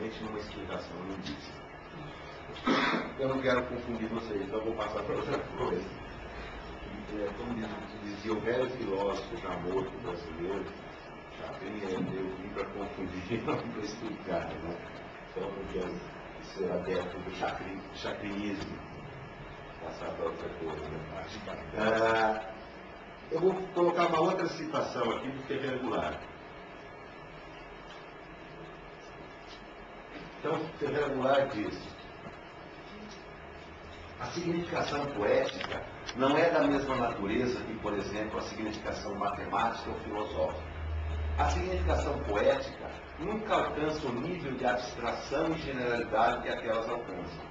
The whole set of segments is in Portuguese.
somente numa explicação linguística. Eu não quero confundir vocês, então vou passar para outra coisa. Como dizia o velho filósofo já morto brasileiro, eu vim para confundir, não para explicar, né? Então eu quero ser adepto do chacrinismo, passar para outra coisa. Né? Eu vou colocar uma outra citação aqui do Ferreira Goulart. Então, Ferreira Goulart diz: a significação poética não é da mesma natureza que, por exemplo, a significação matemática ou filosófica. A significação poética nunca alcança o nível de abstração e generalidade que aquelas alcançam.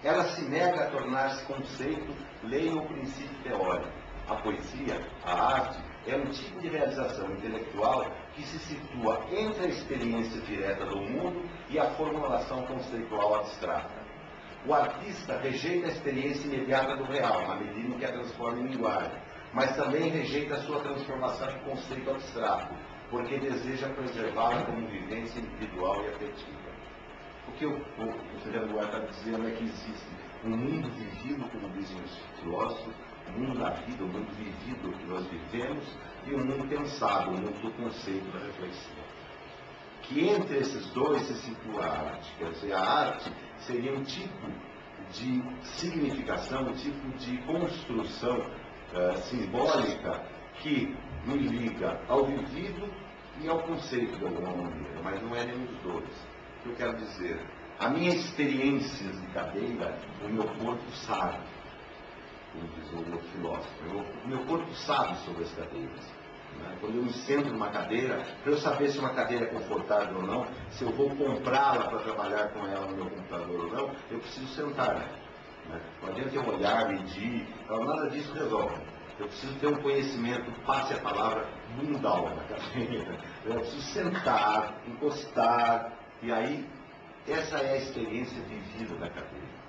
Ela se nega a tornar-se conceito, lei ou princípio teórico. A poesia, a arte, é um tipo de realização intelectual que se situa entre a experiência direta do mundo e a formulação conceitual abstrata. O artista rejeita a experiência imediata do real, na medida em que a transforma em linguagem, mas também rejeita a sua transformação em conceito abstrato, porque deseja preservá-la como vivência individual e afetiva. O que o Ferreira Goulart está dizendo é que existe um mundo vivido, como dizem os filósofos, o mundo da vida, o mundo vivido que nós vivemos, e o mundo pensado, o mundo do conceito, da reflexão. Que entre esses dois se situa a arte. Quer dizer, a arte seria um tipo de significação, um tipo de construção simbólica que me liga ao vivido e ao conceito de alguma maneira, mas não é nenhum dos dois. O que eu quero dizer? A minha experiência de cadeira, o meu corpo sabe, como diz o meu filósofo, o meu corpo sabe sobre as cadeiras. Quando eu me sento numa cadeira, para eu saber se uma cadeira é confortável ou não, se eu vou comprá-la para trabalhar com ela no meu computador ou não, eu preciso sentar. Não adianta eu olhar, medir, nada disso resolve. Eu preciso ter um conhecimento, passe a palavra, mundal na cadeira. Eu preciso sentar, encostar, e aí essa é a experiência vivida da cadeira.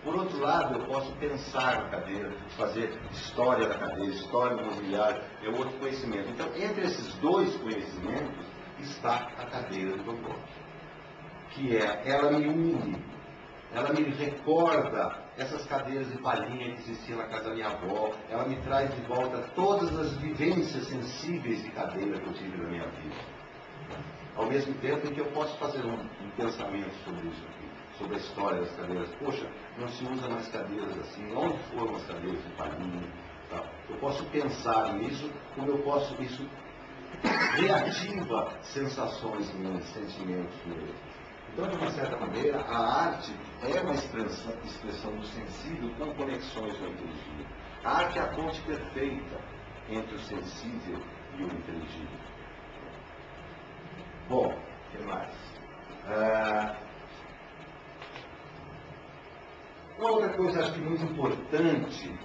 Por outro lado, eu posso pensar na cadeira, fazer história da cadeira, história do mobiliário, é outro conhecimento. Então, entre esses dois conhecimentos está a cadeira do Dom, que ela me une, ela me recorda essas cadeiras de palhinha que existiam na casa da minha avó, ela me traz de volta todas as vivências sensíveis de cadeira que eu tive na minha vida. Ao mesmo tempo em que eu posso fazer um pensamento sobre isso aqui, sobre a história das cadeiras. Poxa, não se usa mais cadeiras assim, onde foram as cadeiras de palhinha? Tá? Eu posso pensar nisso, como eu posso, isso reativa sensações minhas, sentimentos meus. Então, de uma certa maneira, a arte é uma expressão do sensível com conexões com o inteligível. A arte é a ponte perfeita entre o sensível e o inteligível. Bom, o que mais? Uma outra coisa, acho que muito importante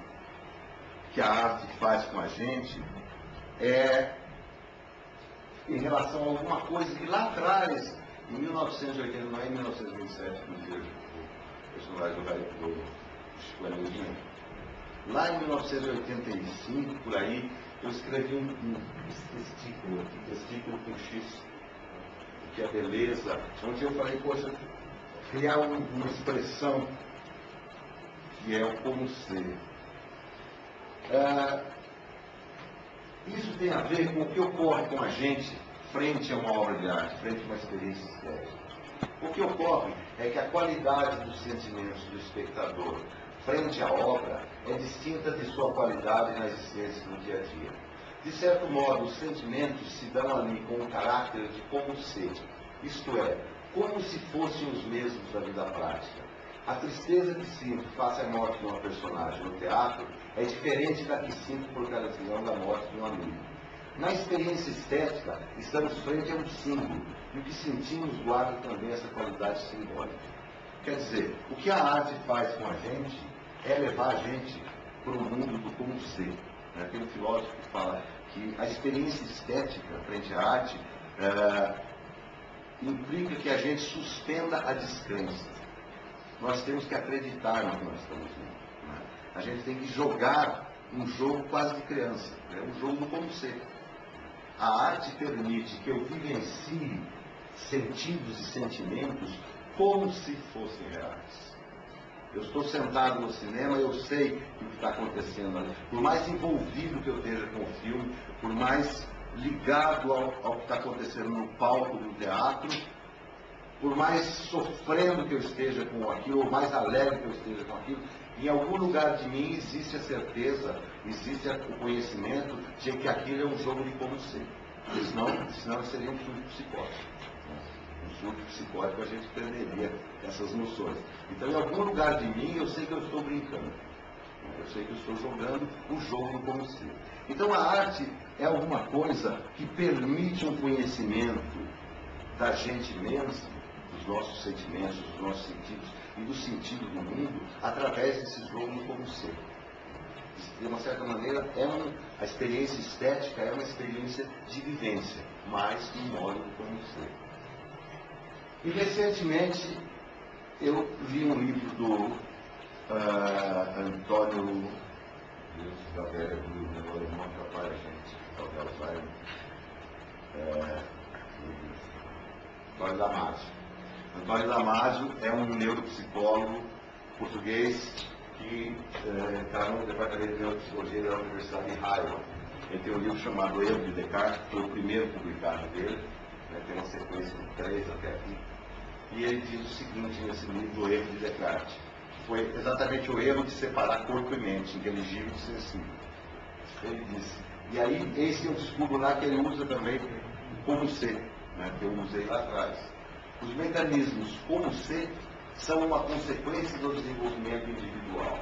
que a arte faz com a gente é em relação a alguma coisa que lá atrás, em 1980, não é em 1927, que o personagem do Chico Anísio, lá em 1985, por aí, eu escrevi um testículo com X, que é beleza, onde eu falei, poxa, criar uma expressão que é o como ser. Isso tem a ver com o que ocorre com a gente frente a uma obra de arte, frente a uma experiência estética. O que ocorre é que a qualidade dos sentimentos do espectador frente à obra é distinta de sua qualidade na existência no dia a dia. De certo modo, os sentimentos se dão ali com o caráter de como ser, isto é, como se fossem os mesmos da vida prática. A tristeza que sinto face à morte de uma personagem no teatro é diferente da que sinto por ocasião da morte de um amigo. Na experiência estética, estamos frente a um símbolo, e o que sentimos guarda também essa qualidade simbólica. Quer dizer, o que a arte faz com a gente é levar a gente para o mundo do como ser. Tem um filósofo que fala que a experiência estética frente à arte implica que a gente suspenda a descrença. Nós temos que acreditar no que nós estamos vendo. A gente tem que jogar um jogo quase de criança, um jogo do como ser. A arte permite que eu vivencie sentidos e sentimentos como se fossem reais. Eu estou sentado no cinema e eu sei o que está acontecendo ali. Por mais envolvido que eu esteja com o filme, por mais ligado ao que está acontecendo no palco do teatro, por mais sofrendo que eu esteja com aquilo, ou mais alegre que eu esteja com aquilo, em algum lugar de mim existe a certeza, existe o conhecimento de que aquilo é um jogo de como ser. Senão seria um surto psicótico. Um surto psicótico a gente perderia essas noções. Então, em algum lugar de mim, eu sei que eu estou brincando. Eu sei que eu estou jogando o jogo do como ser. Então, a arte é alguma coisa que permite um conhecimento da gente mesmo, dos nossos sentimentos, dos nossos sentidos e do sentido do mundo, através desse jogo do como ser. De uma certa maneira, a experiência estética é uma experiência de vivência, mais que um modo de como ser. E recentemente eu li um livro do Antônio, Deus da velha, do alemão que apoia a gente, talvez vai, Antônio Damasio. Antônio Damasio é um neuropsicólogo português que está no departamento de neuropsicologia da Universidade de Hayward. Ele tem um livro chamado Erro de Descartes, que foi o primeiro publicado dele, tem uma sequência de 3 até aqui. E ele diz o seguinte nesse livro, O Erro de Descartes: foi exatamente o erro de separar corpo e mente, inteligível e sensível. Ele disse, e aí eis que eu descubro lá que ele usa também o como ser, que eu usei lá atrás. Os mecanismos como ser são uma consequência do desenvolvimento individual.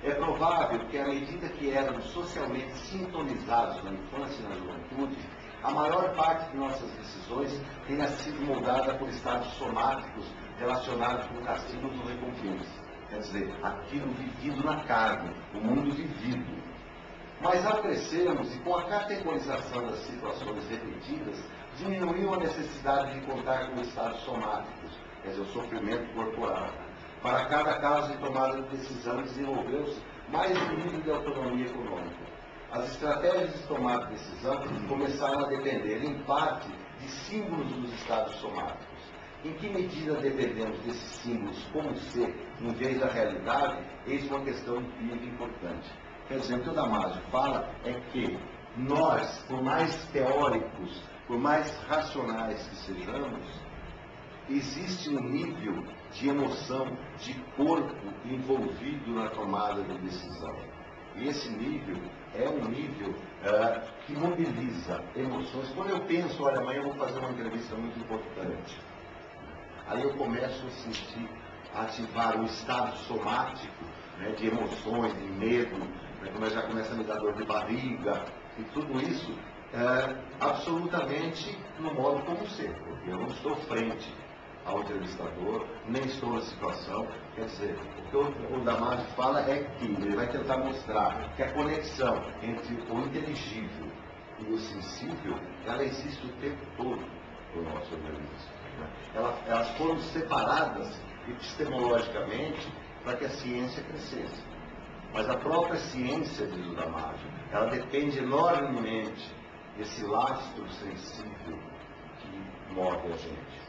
É provável que, à medida que éramos socialmente sintonizados na infância e na juventude, a maior parte de nossas decisões tenha sido moldada por estados somáticos relacionados com castigos ou recompensas. Quer dizer, aquilo vivido na carne, o mundo vivido. Mas ao crescermos e com a categorização das situações repetidas, diminuiu a necessidade de contar com estados somáticos, quer dizer, o sofrimento corporal. Para cada caso de tomada de decisão, desenvolveu-se mais um nível de autonomia econômica. As estratégias de tomada de decisão começaram a depender, em parte, de símbolos dos estados somáticos. Em que medida dependemos desses símbolos como ser, em vez da realidade, eis uma questão empírica importante. Quer dizer, o que o Damasio fala é que nós, por mais teóricos, por mais racionais que sejamos, existe um nível de emoção, de corpo envolvido na tomada de decisão. E esse nível é um nível que mobiliza emoções. Quando eu penso, olha, amanhã eu vou fazer uma entrevista muito importante, aí eu começo a sentir, a ativar um estado somático, de emoções, de medo, como já começa a me dar dor de barriga, e tudo isso absolutamente no modo como ser, porque eu não estou frente ao entrevistador, nem estou na situação. Quer dizer, o que o Damasio fala é que ele vai tentar mostrar que a conexão entre o inteligível e o sensível, ela existe o tempo todo no nosso organismo. Elas foram separadas epistemologicamente para que a ciência crescesse. Mas a própria ciência, diz o Damasio, ela depende enormemente desse lastro sensível que move a gente.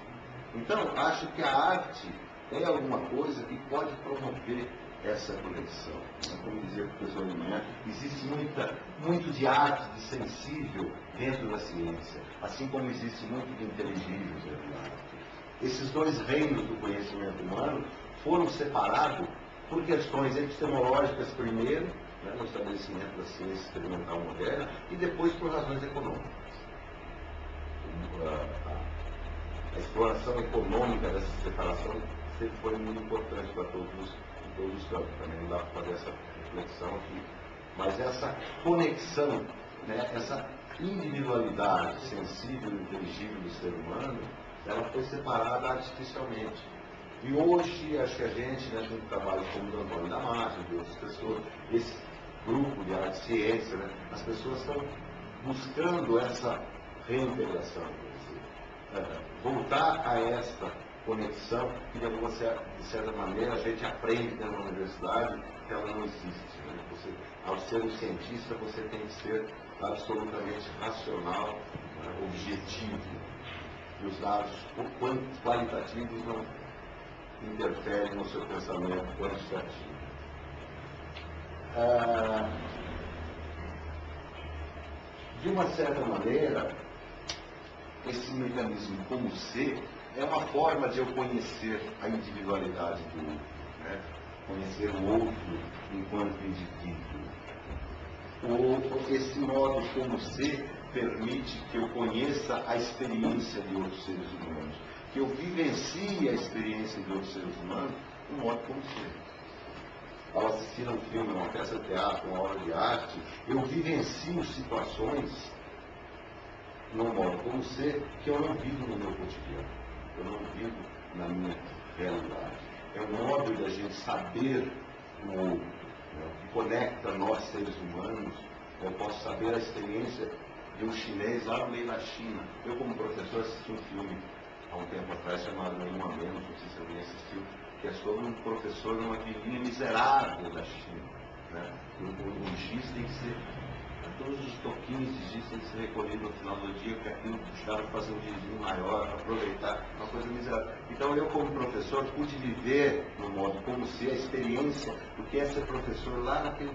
Então, acho que a arte é alguma coisa que pode promover essa conexão. Como dizia o professor de manhã, existe muito de arte, de sensível dentro da ciência, assim como existe muito de inteligível dentro da arte. Esses dois reinos do conhecimento humano foram separados por questões epistemológicas primeiro, no estabelecimento da ciência experimental moderna, e depois por razões econômicas. A exploração econômica dessa separação sempre foi muito importante para todos os campos. Também não dá para fazer essa reflexão aqui. Mas essa conexão, essa individualidade sensível e inteligível do ser humano, ela foi separada artificialmente. E hoje, acho que a gente, com um trabalho como o do Antônio Damasio, de outras pessoas, esse grupo de arte e ciência, as pessoas estão buscando essa reintegração, voltar a esta conexão que, de certa maneira, a gente aprende dentro da universidade que ela não existe. Você, ao ser um cientista, você tem que ser absolutamente racional, objetivo. E os dados qualitativos não interferem no seu pensamento quantitativo. De uma certa maneira, esse mecanismo como ser é uma forma de eu conhecer a individualidade do outro, né? Conhecer o outro enquanto indivíduo. Esse modo como ser permite que eu conheça a experiência de outros seres humanos, que eu vivencie a experiência de outros seres humanos no modo como ser. Ao assistir a um filme, uma peça de teatro, uma obra de arte, eu vivencio situações no modo como ser que eu não vivo no meu cotidiano, eu não vivo na minha realidade. É um modo da gente saber o outro, né, que conecta nós seres humanos. Eu posso saber a experiência de um chinês lá no meio da China. Eu, como professor, assisti um filme há um tempo atrás chamado Um a Menos, não sei se alguém assistiu, que é sobre um professor numa vilinha miserável da China. Né? O giz tem que ser, todos os toquinhos de giz tem que ser recolhido no final do dia, porque aquilo precisava fazer um gizinho maior, para aproveitar, uma coisa miserável. Então eu, como professor, pude viver no modo como se a experiência, porque é ser professor lá naquele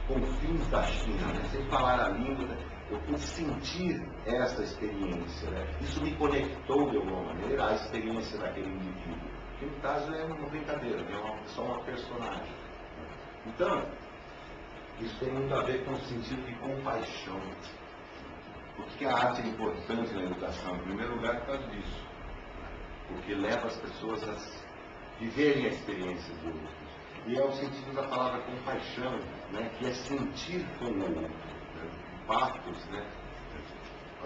confins da China, né? Sem falar a língua, né? Eu pude sentir essa experiência. Né? Isso me conectou, de alguma maneira, à experiência daquele indivíduo, que no caso é uma brincadeira, é só uma personagem. Então, isso tem muito a ver com o sentido de compaixão. Por que a arte é importante na educação? Em primeiro lugar, por causa disso. Porque leva as pessoas a viverem a experiência do outro. E é o sentido da palavra compaixão, né, que é sentir com o outro. Né, patos, né,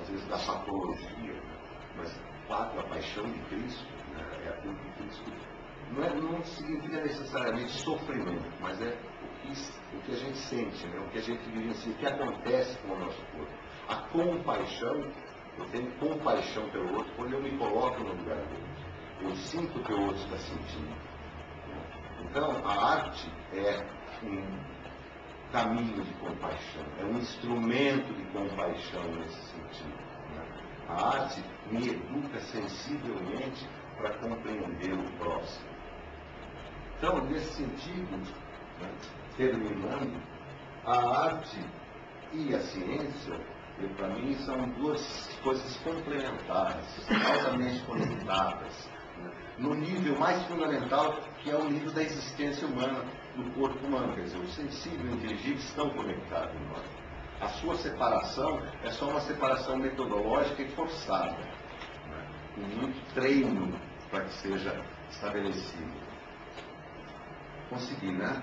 às vezes da patologia, mas a paixão de Cristo, né, é aquilo que Cristo... Não significa necessariamente sofrimento, mas é o que a gente sente, né, o que a gente vivencia, o que acontece com o nosso corpo. A compaixão, eu tenho compaixão pelo outro quando eu me coloco no lugar do outro. Eu sinto o que o outro está sentindo. Então, a arte é um caminho de compaixão, é um instrumento de compaixão nesse sentido. Né? A arte me educa sensivelmente para compreender o próximo. Então, nesse sentido, né, terminando, a arte e a ciência, para mim, são duas coisas complementares, altamente conectadas, né, no nível mais fundamental, que é o nível da existência humana, do corpo humano. Quer dizer, o sensível e o inteligível estão conectados em nós. A sua separação é só uma separação metodológica e forçada, né, com muito treino para que seja estabelecido. Consegui, né?